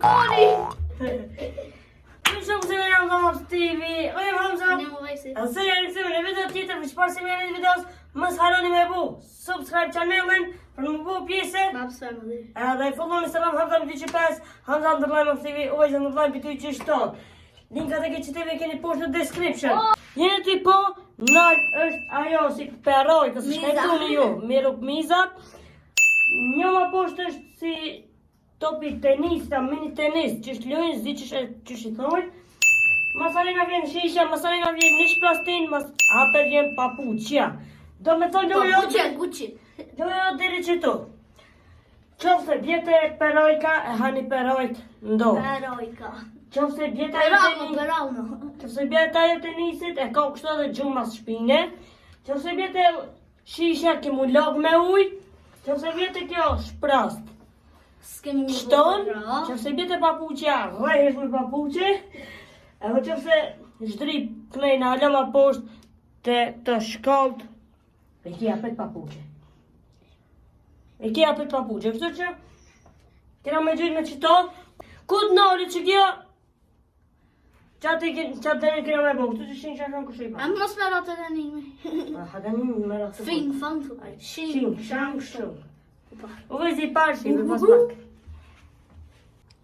Nu shumë se me jam Hamza TV. Jam Hamza. Nëse jeni kthyer në video tjetër për çfarë se jeni në videos, mos harroni me bu subscribe channelin për më bu pjesë. Edhe followni Instagram Hamza 25, Hamza _ TV, ojë _ për ty që shtot. Linkat e këtij keni poshtë në description. Jeni ti po, nalt është ajo si peroj, që shkruani ju, me rukmizat. Një më poshtë është si topi tenista, mini tenis, që është lojnë, zi që shi thonjë. Masalina vjen shisha, masalina vjen nish plastin, apër vjen papuqja. Do me thonë Papuqja Gucci. Dojo deri që tu. Qofse vjete perojka, e hani perojt ndo. Perojka. Qofse vjeta Qofse vjeta e tenisit, e ka kështu edhe gjumas shpine. Qofse vjete shisha, ke mu log me uj. Qofse vjete kjo shprast. Shton, qofse vjete papuqja, rrehesh me papuqe. Edhe qofse zhdri klejna alama poshtë të shkalt, e ki apet papuqe. Kështu që kena me gjithë me qëto. Kut nori që kjo, qatë dene kena me bo, këtu që shenë shakon kështë i pa. Atmosfera të denimi. Hadanimi me ratë të Fin, fan, Shing, shang, shung. U vezi i parë shi, me pas pak.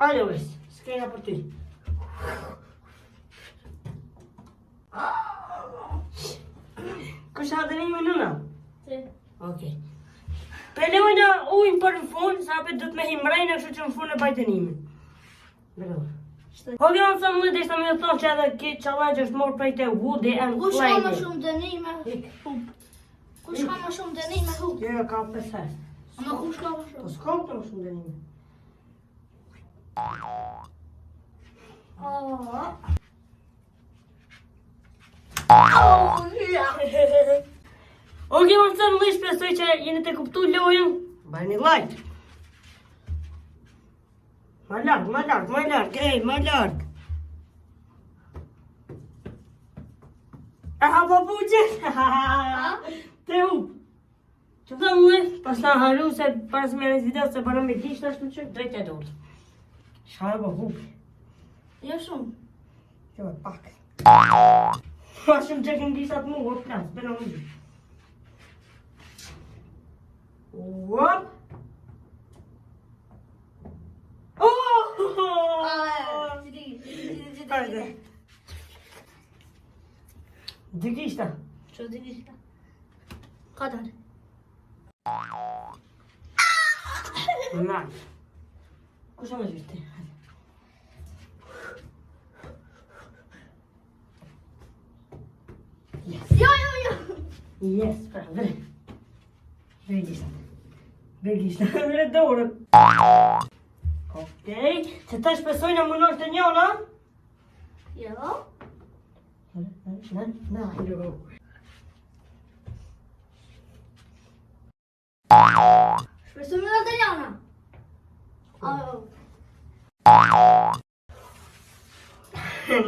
Ajde vezi, s'kena për ty. Kështë hadanimi nëna? Ti. Okej. Pelojna ujnë për në fund, sa apet dhëtë me himrejnë, kështë që në fund e bajtënimin. Bërë. Po kjo në thëmë dhe ishtë me dhe thonë që edhe këtë challenge është morë prej të Woody and Kush ka më Clyde. shumë denime? Kush ka më shumë denime? Kjo ka 5 herë. Ama kush ka më Po shumë? s'ka të më shumë dënime. Oke, më thëmë më shpresoj që jeni të kuptu lojën. Bajni like. Ma larg, ej, ma larg. Aha, papuqe? Te u. Që thëmë më, pas në haru se pas me në video se bërëm me kishtë ashtë në që drejt e dorë. Shka e po hupi. Jo shumë. Që me pak. Ma shumë që kënë kisat mu, o plas, bërë më gjithë. Wop! Hajde. Dikishta. Që dikishta? Kadar. Nice. Kusha më gjithë? Jo. Yes, pra, vre. Vre dorën. Okej, që ta shpesoj në mënosh të njona? Jo. Jo. Shpresoj me në të njona.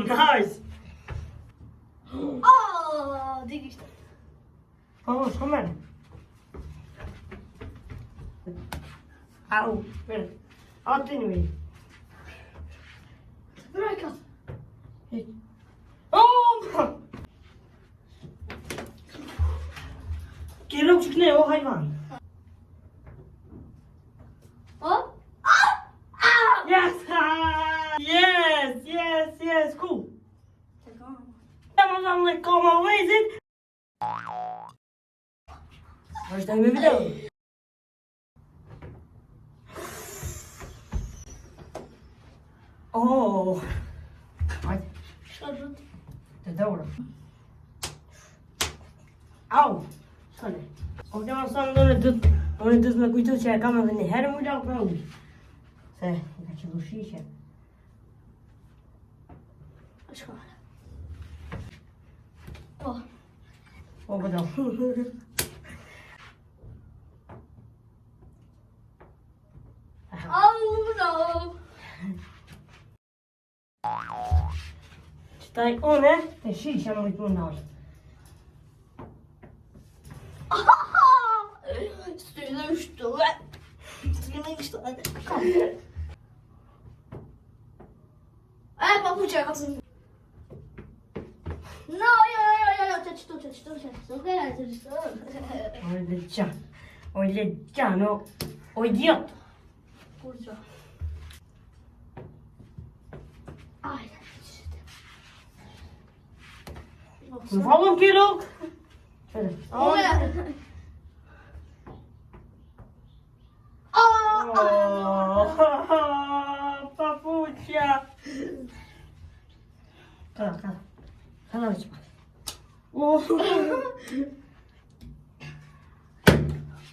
Nice. Dikishta. Oh, shko mene. Au, vere. Atë një vejë. Brojkat. Oh! Ke rogë që këne, o hajvan. Yes, cool. Tamam like, comment, raise it. Vazhdoj me video. Oh. Hajde, Shkallët. të dorë. Au. Shkone. O këma sanë unë dhëtë me kujtu që e kam edhe një herë më lakë pra ujë. Se, ka që dushishe. Shkallët. Po. O, bëdo. No. Qëtaj une, të shisha më të më nalë. Styrë shtu. Styrë shtu. Papucia, co? No, jo, to. Oj leggiano, oj idiot. Kurczę. Aj, Vallen kilo. Verder. O! Oh, papucia. Kada. Kada već.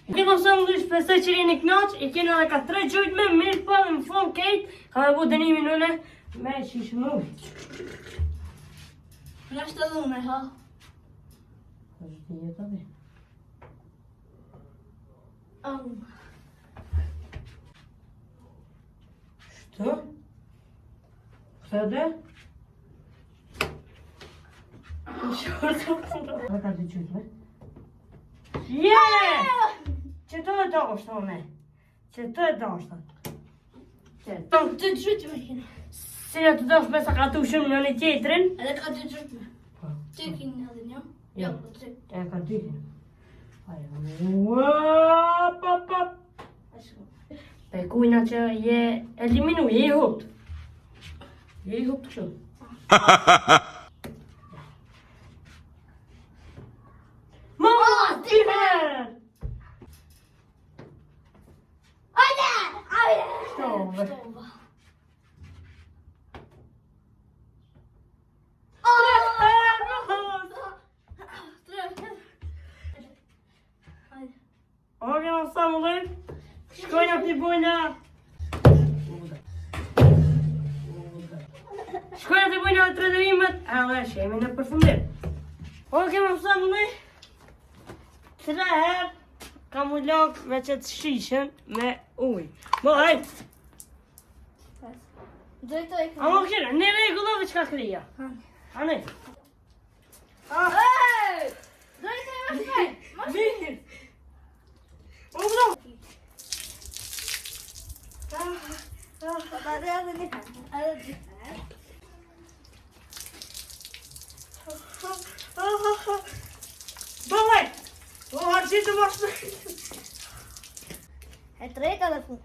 Ik heb zo'n dus prestatie in de knot. Ik ken dat ik had 3 joint met meerpal en van Kate. Gaan we goed niet meer doen. Meisjes mooi. Nästa lugna, ha. Dat is niet dat weer. Что? Что? Wat had je juist mee? Yeah! Ce to je to što ne? Ce to je to što? Du skjuter mig. Ser att du dör med så att du sjunger i teatern? Eller kan du skjuta mig? Tyck in i den, ja. Ja. Tryck. Jag kan tycka. Wop, wop, wop. Varsågod. Pe cu inače je eliminuje je ihop. Je ihop što? Mamma, timer! Ajde! Ajde! Što? Stova. Ovdje nam samo lep. Škonja ti bojna. Škonja ti bojna treba da imat, ale še mi ne parfumir. Ovdje nam samo lep. Tre her kan vi lage med et skisen med oj. Hej! Daj to jak... A mogu ne Regolović krija. A ne. Ej! Daj to jak masz Vidi. Ovdje. Давай! О, ти ти можеш. Tre telefoner.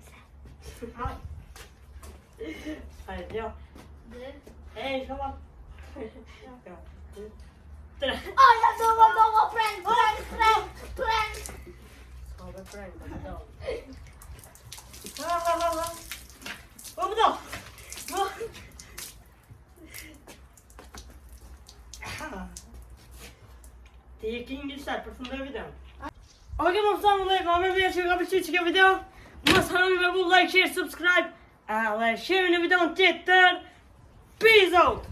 Hej, ja. Hej, kom op. Aj, jag var prank. Kom då. Det gick inget särskilt från den videon. Okej, man får samma om jag vill köra betydelsefulla video. Måste ha med like, share, subscribe. Eller share den videon till. Peace out!